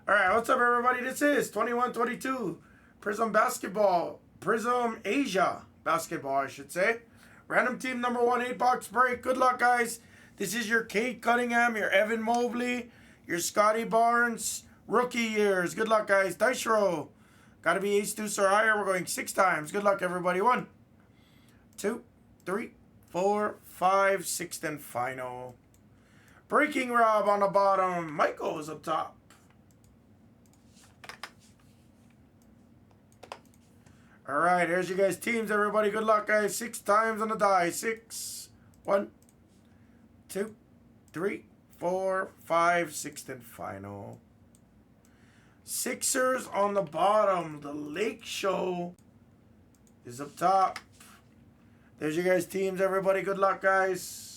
Alright, what's up everybody? This is 2122 Prizm Basketball. Prizm Asia Basketball, I should say. Random team number 1, 8-box break. Good luck, guys. This is your Kate Cunningham, your Evan Mobley, your Scotty Barnes rookie years. Good luck, guys. Dice roll. Gotta be ace, deuce, or higher. We're going 6 times. Good luck, everybody. 1, 2, 3, 4, 5, 6th and final. Breaking Rob on the bottom. Michael is up top. All right, here's you guys' teams, everybody. Good luck, guys. 6 times on the die. 6, 1, 2, 3, 4, 5, 6th and final. Sixers on the bottom. The Lake Show is up top. There's you guys' teams, everybody. Good luck, guys.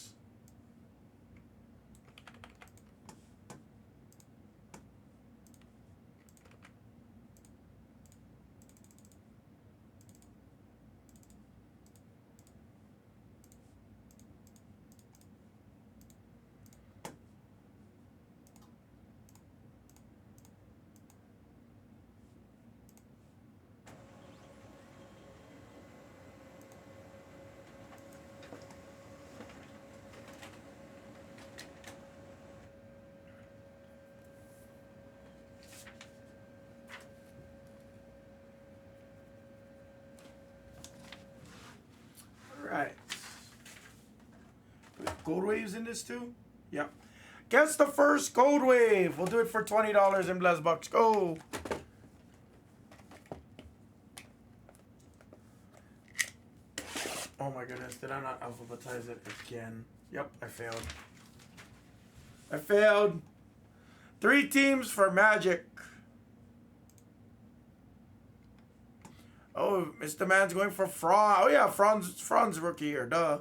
Right. Gold waves in this too? Yep. Guess the first gold wave. We'll do it for $20 in Blez Bucks. Go. Oh my goodness. Did I not alphabetize it again? Yep, I failed. I failed. 3 teams for Magic. Oh, Mr. Man's going for Franz. Oh, yeah, Franz rookie here. Duh.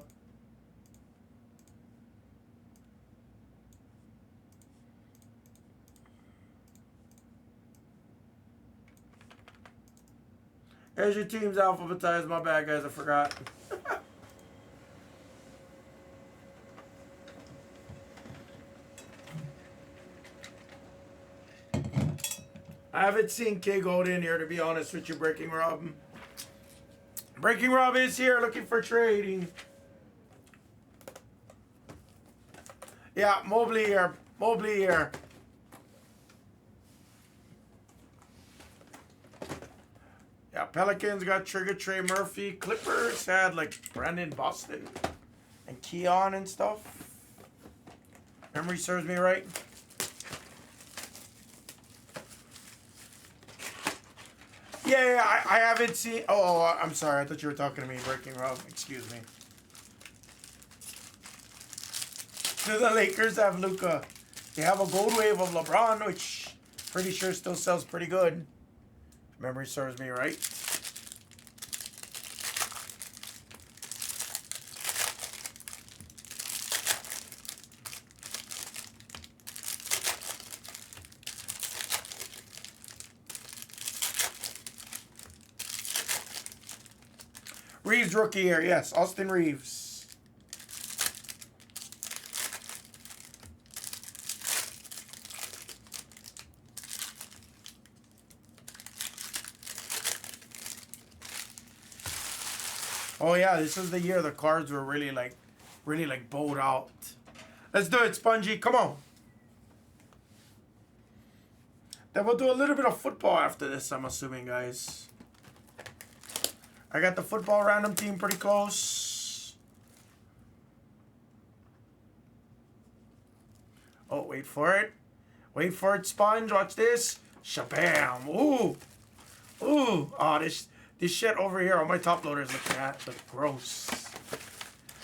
There's your teams alphabetized. My bad, guys. I forgot. I haven't seen K Gold in here, to be honest with you, Breaking Rob. Breaking Rob is here looking for trading. Yeah, Mobley here. Mobley here. Yeah, Pelicans got Trigger Trey Murphy. Clippers had like Brandon Boston and Keon and stuff. Memory serves me right. Yeah, I haven't seen... Oh, I'm sorry. I thought you were talking to me, Breaking Rob. Excuse me. Do the Lakers have Luka? They have a gold wave of LeBron, which pretty sure still sells pretty good. If memory serves me right. Reeves rookie here, yes, Austin Reeves. Oh yeah, this is the year the cards were really bowed out. Let's do it, Spongy, come on. Then we'll do a little bit of football after this, I'm assuming, guys. I got the football random team pretty close. Oh, wait for it. Wait for it, Sponge. Watch this. Shabam. Ooh. Ooh. Oh, this shit over here on my top loader is looking at. Look gross.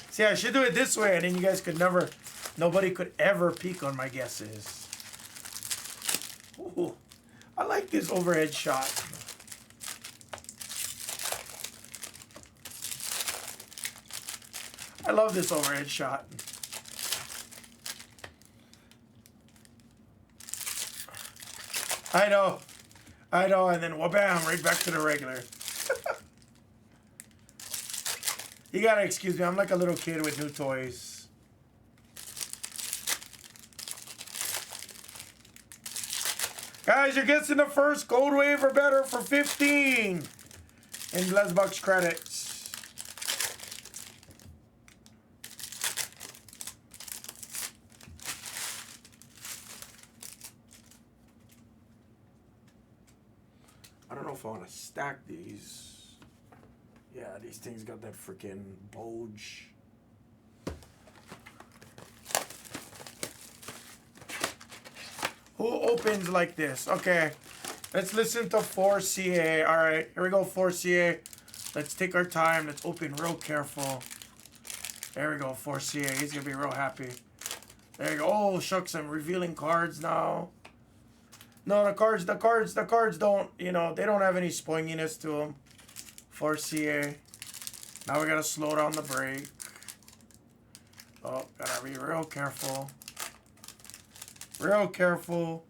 See, I should do it this way, and then you guys could never... Nobody could ever peek on my guesses. Ooh. I like this overhead shot. I love this overhead shot. I know, and then wha-bam, right back to the regular. You gotta excuse me, I'm like a little kid with new toys. Guys, you're getting the first gold wave or better for 15 in Blez Bucks credits. I don't know if I want to stack these. Yeah, these things got that freaking bulge. Who opens like this? Okay, let's listen to 4CA. All right, here we go, 4CA. Let's take our time. Let's open real careful. There we go, 4CA. He's going to be real happy. There you go. Oh, shucks, I'm revealing cards now. No, the cards don't, you know, they don't have any spoinginess to them. 4CA. Now we got to slow down the break. Oh, got to be real careful. Real careful.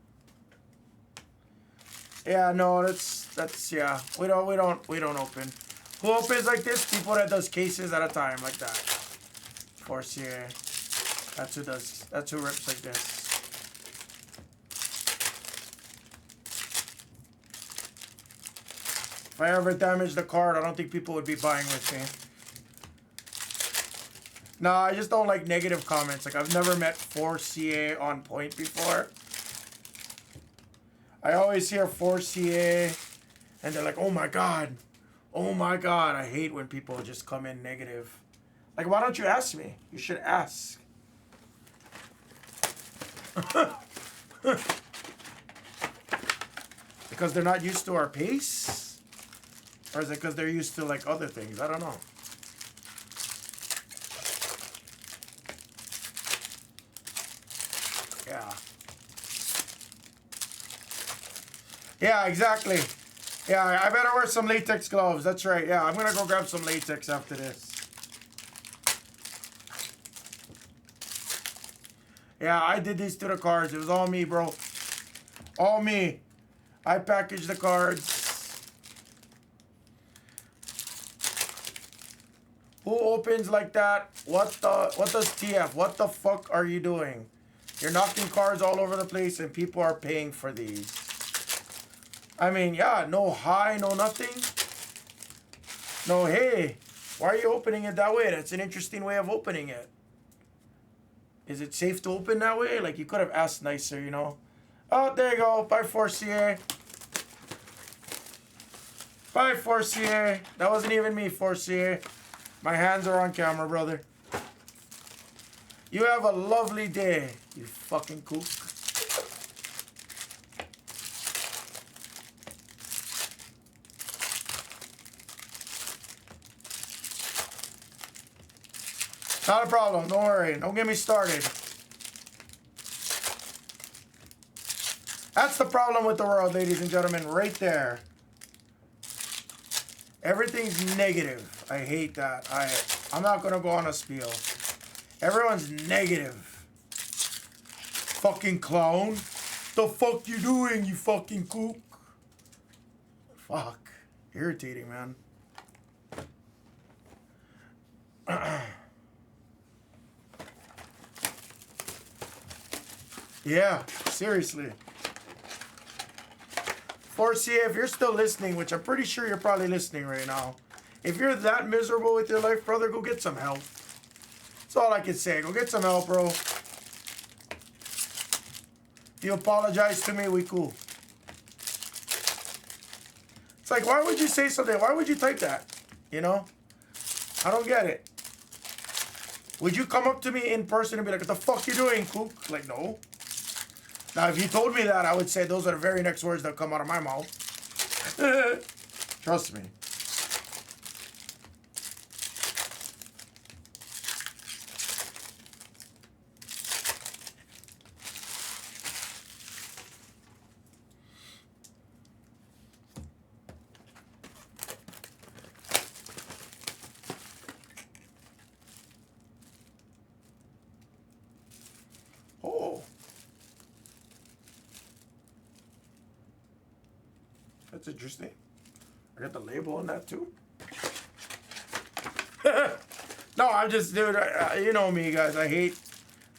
Yeah, no, that's yeah. We don't open. Who opens like this? People that does cases at a time like that. 4CA. That's who does. That's who rips like this. If I ever damage the card, I don't think people would be buying with me. No, I just don't like negative comments. Like, I've never met 4CA on point before. I always hear 4CA, and they're like, oh my god. Oh my god. I hate when people just come in negative. Like, why don't you ask me? You should ask. Because they're not used to our pace? Or is it because they're used to, like, other things? I don't know. Yeah. Yeah, exactly. Yeah, I better wear some latex gloves. That's right. Yeah, I'm going to go grab some latex after this. Yeah, I did these to the cards. It was all me, bro. All me. I packaged the cards. Who opens like that? What does TF? What the fuck are you doing? You're knocking cards all over the place and people are paying for these. I mean, yeah, no high, no nothing. No, hey, why are you opening it that way? That's an interesting way of opening it. Is it safe to open that way? Like, you could have asked nicer, you know? Oh, there you go. Bye, 4CA. Bye, 4CA. That wasn't even me, 4CA. My hands are on camera, brother. You have a lovely day, you fucking kook. Not a problem. Don't worry. Don't get me started. That's the problem with the world, ladies and gentlemen. Right there. Everything's negative. I hate that. I'm not going to go on a spiel. Everyone's negative. Fucking clown. The fuck you doing, you fucking kook? Fuck. Irritating, man. Yeah, seriously. 4CA, if you're still listening, which I'm pretty sure you're probably listening right now, if you're that miserable with your life, brother, go get some help. That's all I can say. Go get some help, bro. If you apologize to me, we cool. It's like, why would you say something? Why would you type that? You know? I don't get it. Would you come up to me in person and be like, what the fuck you doing, kook? Like, no. Now, if you told me that, I would say those are the very next words that come out of my mouth. Trust me. Oh. That's interesting. I got the label on that too. No, I'm just, dude, you know me, guys. I hate,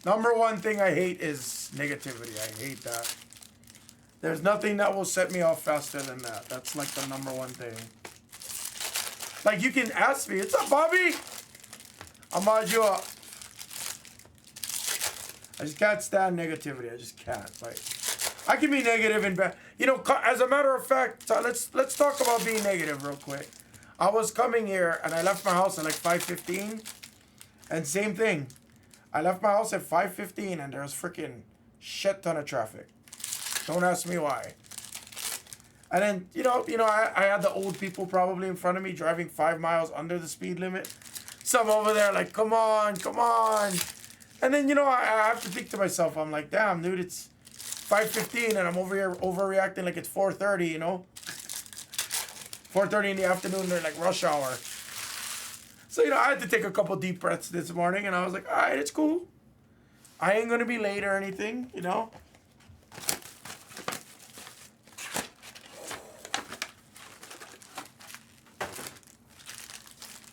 number one thing I hate is negativity. I hate that. There's nothing that will set me off faster than that. That's like the #1 thing. Like, you can ask me, "What's up, Bobby?" I'll mod you up. I just can't stand negativity. I just can't. Like, I can be negative and bad. You know, as a matter of fact, let's talk about being negative real quick. I was coming here and I left my house at like 5:15, and same thing. I left my house at 5:15 and there was freaking shit ton of traffic. Don't ask me why. And then, you know, I had the old people probably in front of me driving 5 miles under the speed limit. Some over there like, come on, come on. And then, you know, I have to think to myself, I'm like, damn, dude, it's 5:15 and I'm over here overreacting like it's 4:30, you know? 4:30 in the afternoon, they're like rush hour. So, you know, I had to take a couple deep breaths this morning and I was like, all right, it's cool. I ain't going to be late or anything, you know?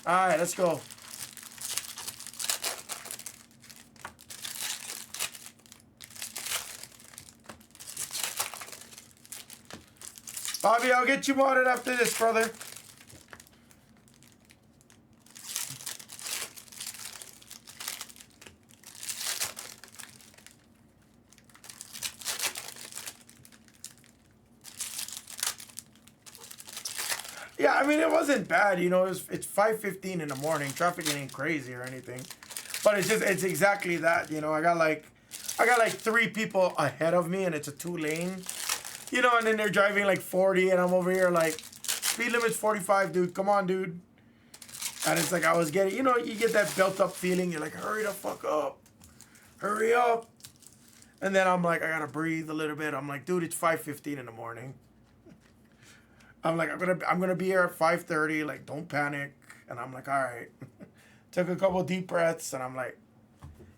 All right, let's go. Bobby, I'll get you modded after this, brother. Yeah, I mean, it wasn't bad, you know. It's 5:15 in the morning. Traffic ain't crazy or anything, but it's exactly that, you know. I got like 3 people ahead of me, and it's a 2-lane, you know. And then they're driving like 40, and I'm over here like, speed limit's 45, dude. Come on, dude. And it's like I was getting, you know, you get that built up feeling. You're like, hurry the fuck up, hurry up. And then I'm like, I gotta breathe a little bit. I'm like, dude, it's 5:15 in the morning. I'm like, I'm gonna be here at 5:30. Like, don't panic. And I'm like, all right. Took a couple deep breaths, and I'm like,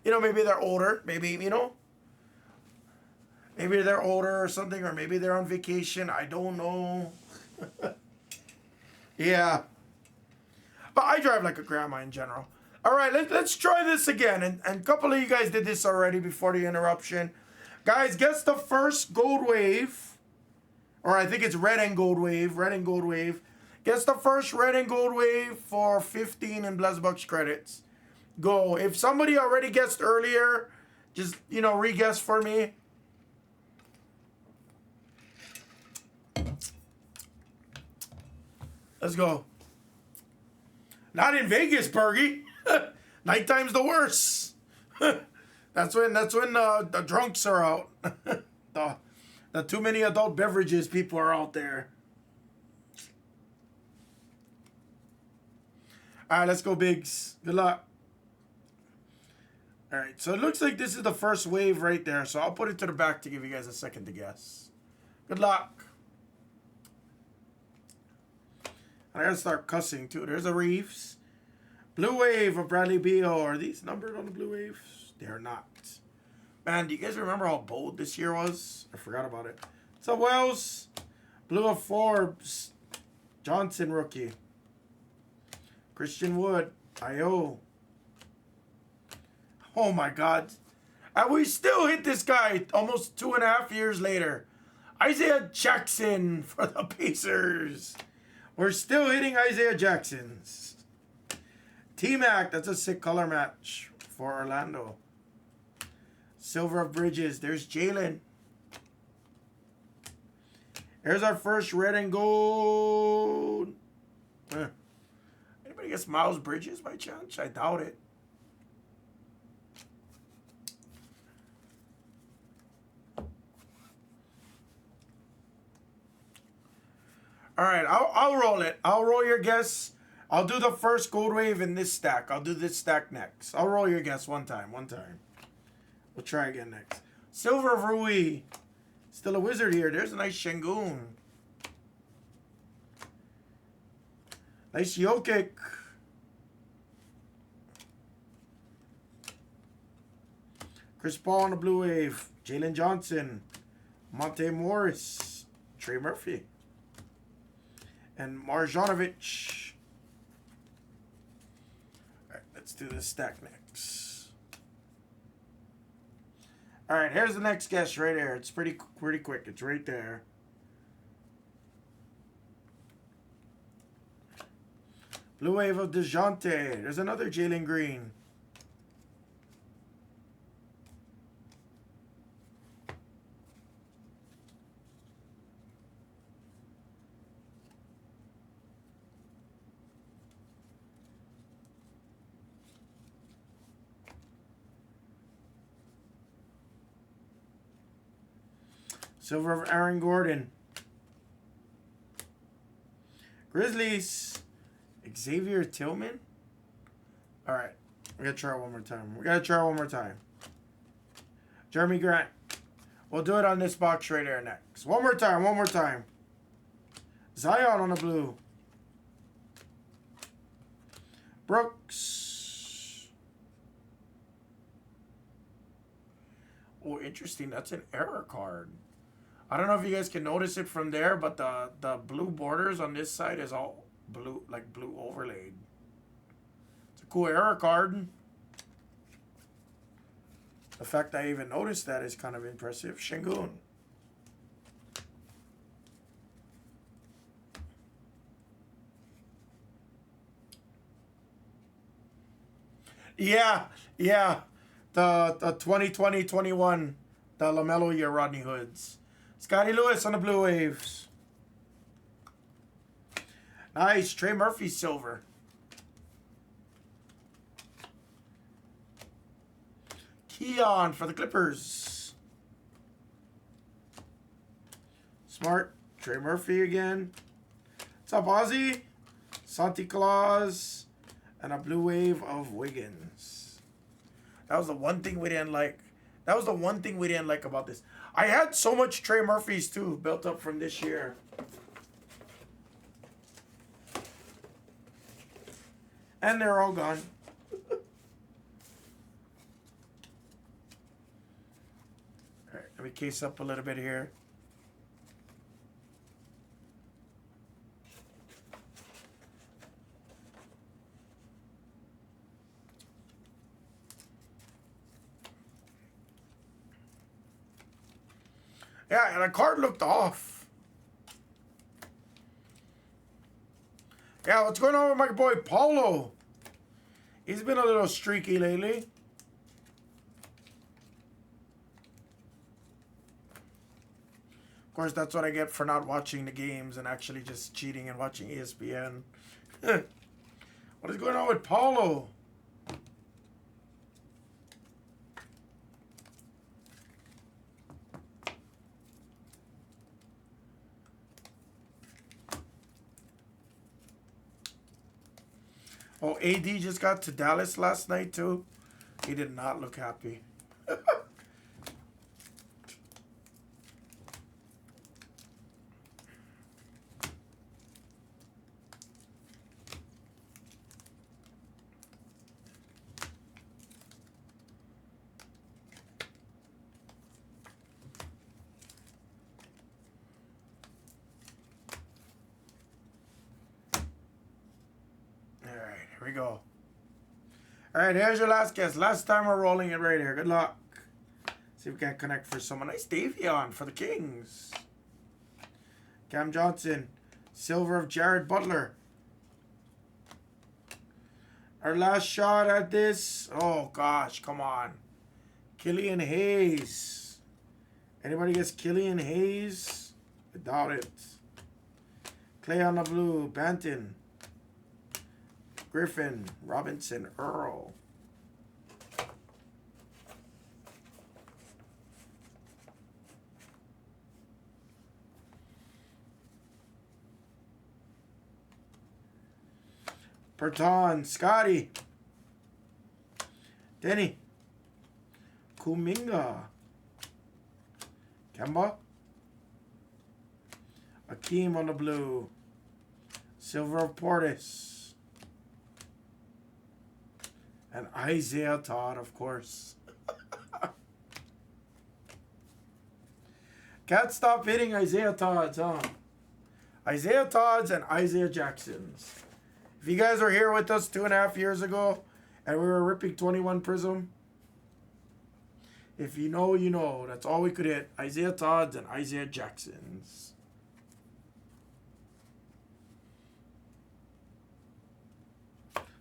you know, maybe they're older. Maybe, you know, maybe they're older or something, or maybe they're on vacation. I don't know. Yeah. But I drive like a grandma in general. All right, let's try this again. And a couple of you guys did this already before the interruption. Guys, guess the first gold wave. Or I think it's red and gold wave. Red and gold wave. Guess the first red and gold wave for 15 in Blez Bucks credits. Go. If somebody already guessed earlier, just, you know, re-guess for me. Let's go. Not in Vegas, Bergie. Nighttime's the worst. That's when the drunks are out. The too many adult beverages people are out there. All right, let's go, Biggs. Good luck. All right, so it looks like this is the first wave right there. So I'll put it to the back to give you guys a second to guess. Good luck. I gotta start cussing too. There's a Reeves. Blue wave of Bradley Beal. Are these numbered on the blue waves? They are not. Man, do you guys remember how bold this year was? I forgot about it. What's up, Wells? Blue of Forbes. Johnson rookie. Christian Wood. I.O. Oh my God. And we still hit this guy almost 2.5 years later. Isaiah Jackson for the Pacers. We're still hitting Isaiah Jacksons. T-Mac, that's a sick color match for Orlando. Silver of Bridges. There's Jalen. Here's our first red and gold. Anybody guess Miles Bridges by chance? I doubt it. All right, I'll roll it. I'll roll your guess. I'll do the first gold wave in this stack. I'll do this stack next. I'll roll your guess one time. We'll try again next. Silver of Rui. Still a wizard here. There's a nice Şengün. Nice Jokic. Chris Paul on the blue wave. Jalen Johnson. Monte Morris. Trey Murphy. And Marjanovic. All right, let's do this stack next. All right, here's the next guess right here. It's pretty quick. It's right there. Blue Wave of DeJounte. There's another Jalen Green. Silver of Aaron Gordon. Grizzlies. Xavier Tillman. All right. We got to try one more time. Jeremy Grant. We'll do it on this box right here next. One more time. Zion on the blue. Brooks. Oh, interesting. That's an error card. I don't know if you guys can notice it from there, but the blue borders on this side is all blue, like blue overlaid. It's a cool error card. The fact I even noticed that is kind of impressive. Şengün. Yeah. The 2020-21, the LaMelo year Rodney Hoods. Scotty Lewis on the Blue Waves. Nice. Trey Murphy silver. Keon for the Clippers. Smart. Trey Murphy again. What's up, Ozzy? Santa Claus. And a Blue Wave of Wiggins. That was the one thing we didn't like. About this. I had so much Trey Murphys too built up from this year. And they're all gone. Alright, let me case up a little bit here. Yeah, and the card looked off. Yeah, what's going on with my boy Paulo? He's been a little streaky lately. Of course, that's what I get for not watching the games and actually just cheating and watching ESPN. What is going on with Paulo? Oh, AD just got to Dallas last night, too. He did not look happy. Here we go. All right, here's your last guess. Last time we're rolling it right here. Good luck. See if we can connect for someone. Nice Davion for the Kings. Cam Johnson. Silver of Jared Butler. Our last shot at this. Oh, gosh. Come on. Killian Hayes. Anybody gets Killian Hayes? I doubt it. Clay on the blue. Banton. Griffin, Robinson, Earl. Berton, Scotty. Denny. Kuminga. Kemba. Akeem on the blue. Silver of Portis. And Isaiah Todd, of course. Can't stop hitting Isaiah Todds, huh? Isaiah Todds and Isaiah Jacksons. If you guys were here with us 2.5 years ago and we were ripping 21 Prizm, If you know, you know. That's all we could hit. Isaiah Todd's and Isaiah Jackson's.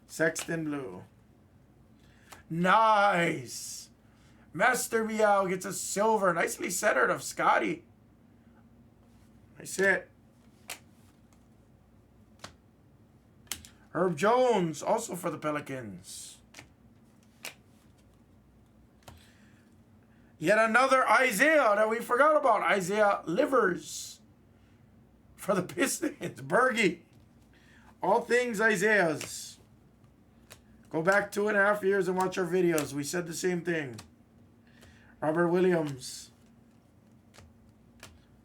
Sexton Blue. Nice. Master Meow gets a silver. Nicely centered of Scotty. Nice hit. Herb Jones, also for the Pelicans. Yet another Isaiah that we forgot about. Isaiah Livers for the Pistons. Bergie. All things Isaiah's. Go back 2.5 years and watch our videos. We said the same thing. Robert Williams.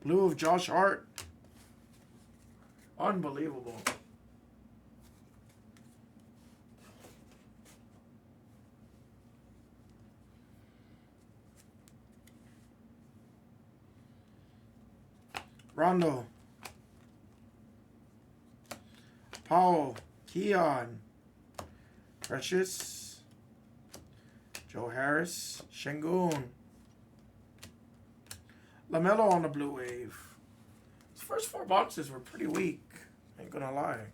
Blue of Josh Hart. Unbelievable. Rondo. Powell. Keon. Precious. Joe Harris. Şengün. LaMelo on the blue wave. His first 4 boxes were pretty weak. Ain't gonna lie.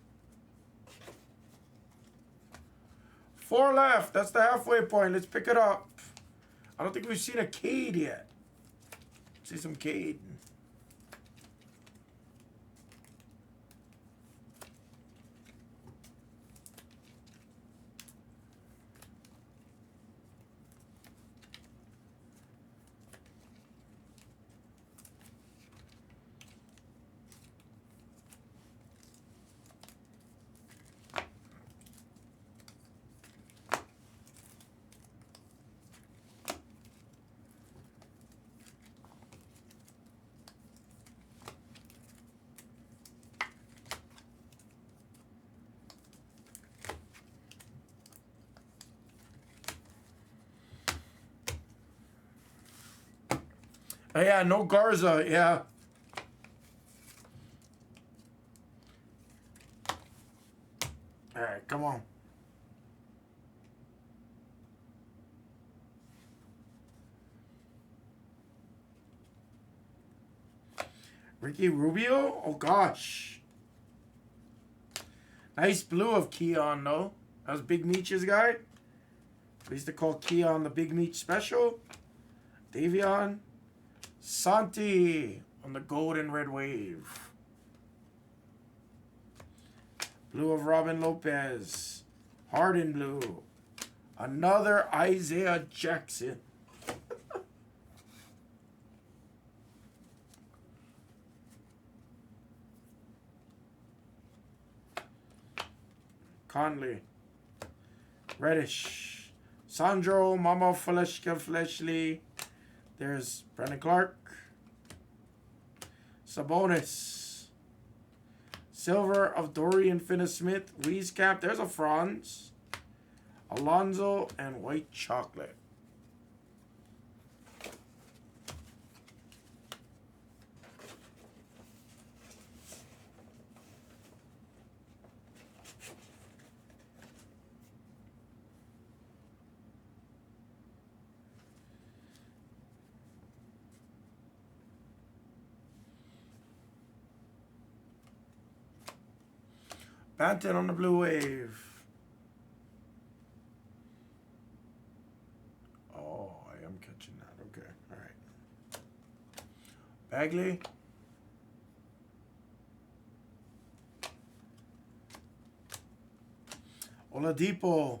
4 left. That's the halfway point. Let's pick it up. I don't think we've seen a Cade yet. See some Cade. Oh, yeah, no Garza. Yeah. All right, come on. Ricky Rubio? Oh, gosh. Nice blue of Keon, though. That was Big Meech's guy. We used to call Keon the Big Meech Special. Davion. Santi on the gold and red wave. Blue of Robin Lopez. Harden blue. Another Isaiah Jackson. Conley. Reddish. Sandro, Mama Fleshka Fleshley. There's Brandon Clark. Sabonis. Silver of Dorian Finney-Smith. Wieskamp. There's a Franz. Alonzo and white chocolate. Banton on the blue wave. Oh, I am catching that. Okay, all right. Bagley. Oladipo.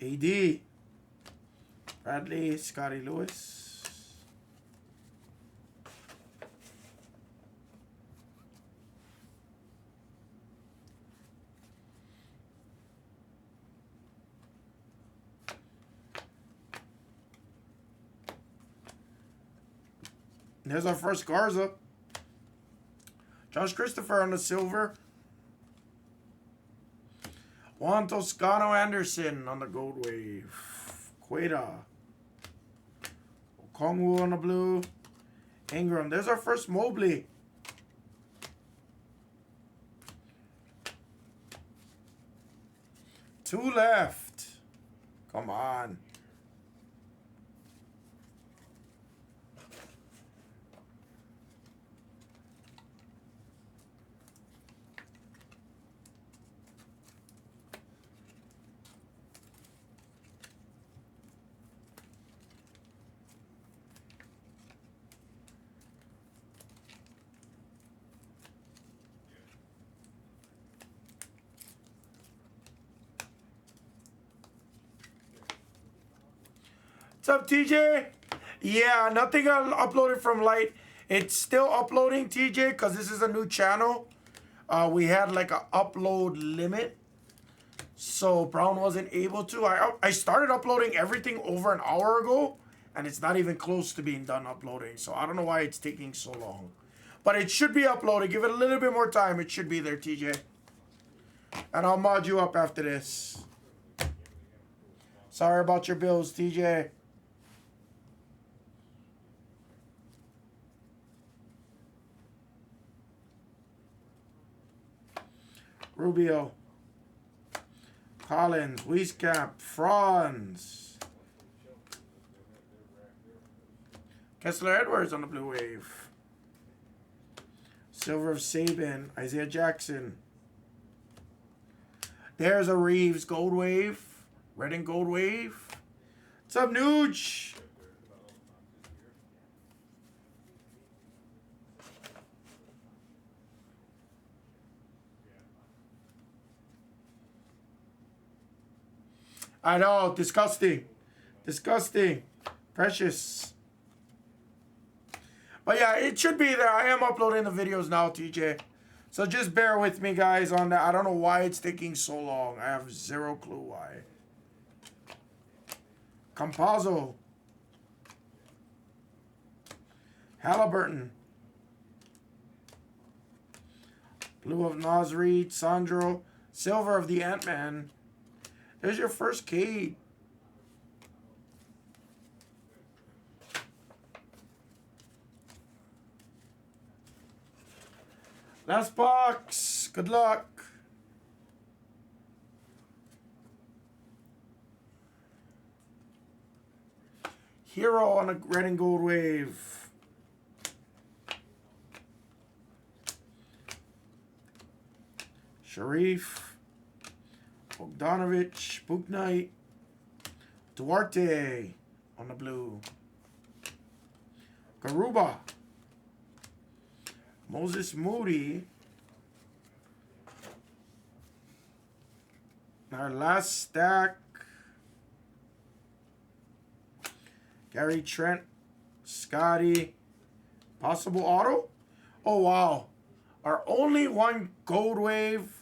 AD. Bradley, Scotty Lewis. There's our first Garza. Josh Christopher on the silver. Juan Toscano Anderson on the gold wave. Queta. Okongwu on the blue. Ingram. There's our first Mobley. Two left. Come on. What's up, TJ? Yeah, nothing uploaded from Light. It's still uploading, TJ, because this is a new channel. We had like an upload limit, so Brown wasn't able to. I started uploading everything over an hour ago, and it's not even close to being done uploading. So I don't know why it's taking so long. But it should be uploaded. Give it a little bit more time. It should be there, TJ. And I'll mod you up after this. Sorry about your bills, TJ. Rubio, Collins, Wieskamp, Franz, Kessler Edwards on the blue wave, silver of Saban, Isaiah Jackson. There's a Reeves gold wave, red and gold wave. What's up, Nuge? I know, disgusting. Disgusting. Precious. But yeah, it should be there. I am uploading the videos now, TJ. So just bear with me, guys, on that. I don't know why it's taking so long. I have zero clue why. Campazzo. Halliburton. Blue of Nasri. Sandro. Silver of the Ant-Man. There's your first Cade. Last box. Good luck. Hero on a red and gold wave. Sharif. Bogdanovich, Book Knight, Duarte on the blue. Garuba. Moses Moody. Our last stack. Gary Trent, Scotty. Possible auto? Oh, wow. Our only one gold wave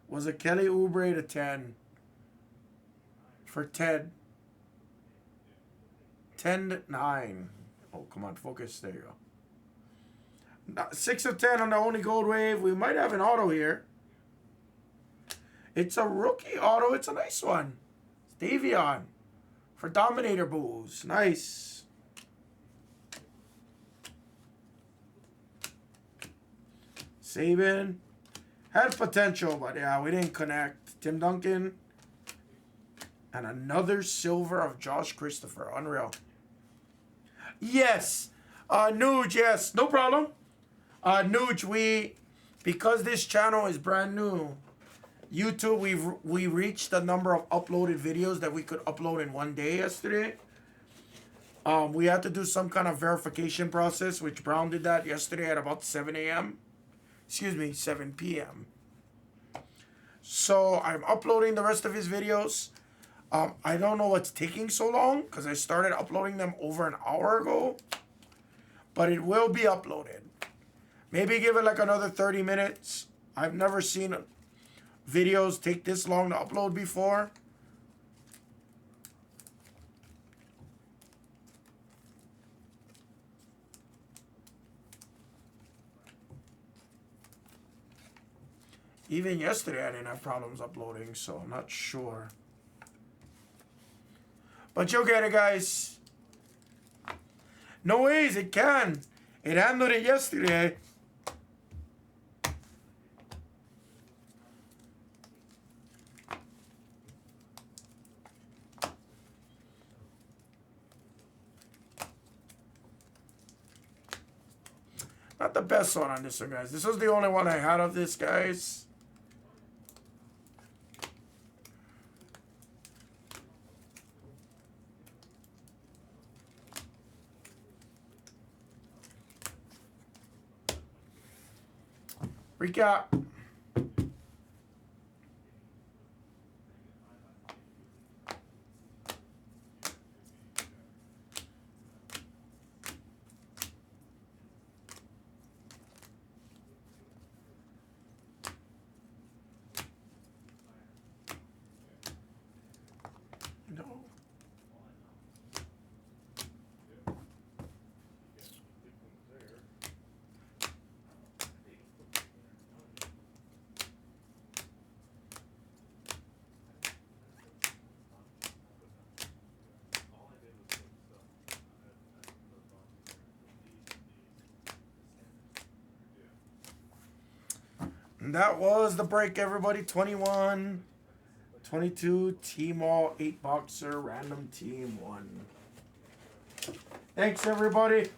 was a Kelly Oubre to 10 for Ted. 10-9. Oh, come on, focus. There you go. 6 of 10 on the only gold wave. We might have an auto here. It's a rookie auto. It's a nice one. It's Davion for Dominator Bulls. Nice. Saban. Had potential, but yeah, we didn't connect. Tim Duncan. And another silver of Josh Christopher. Unreal. Yes. Nuge, yes. No problem. Nuge, because this channel is brand new, YouTube, we reached the number of uploaded videos that we could upload in one day yesterday. We had to do some kind of verification process, which Brown did that yesterday at about 7 a.m. Excuse me, 7 p.m. So I'm uploading the rest of his videos. I don't know what's taking so long because I started uploading them over an hour ago. But it will be uploaded. Maybe give it like another 30 minutes. I've never seen videos take this long to upload before. Even yesterday I didn't have problems uploading, so I'm not sure. But you'll get it, guys. No ways, it can. It handled it yesterday. Not the best one on this one, guys. This was the only one I had of this, guys. Recap. No. And that was the break, everybody. 21, 22, TMALL 8-boxer, random team 1. Thanks, everybody.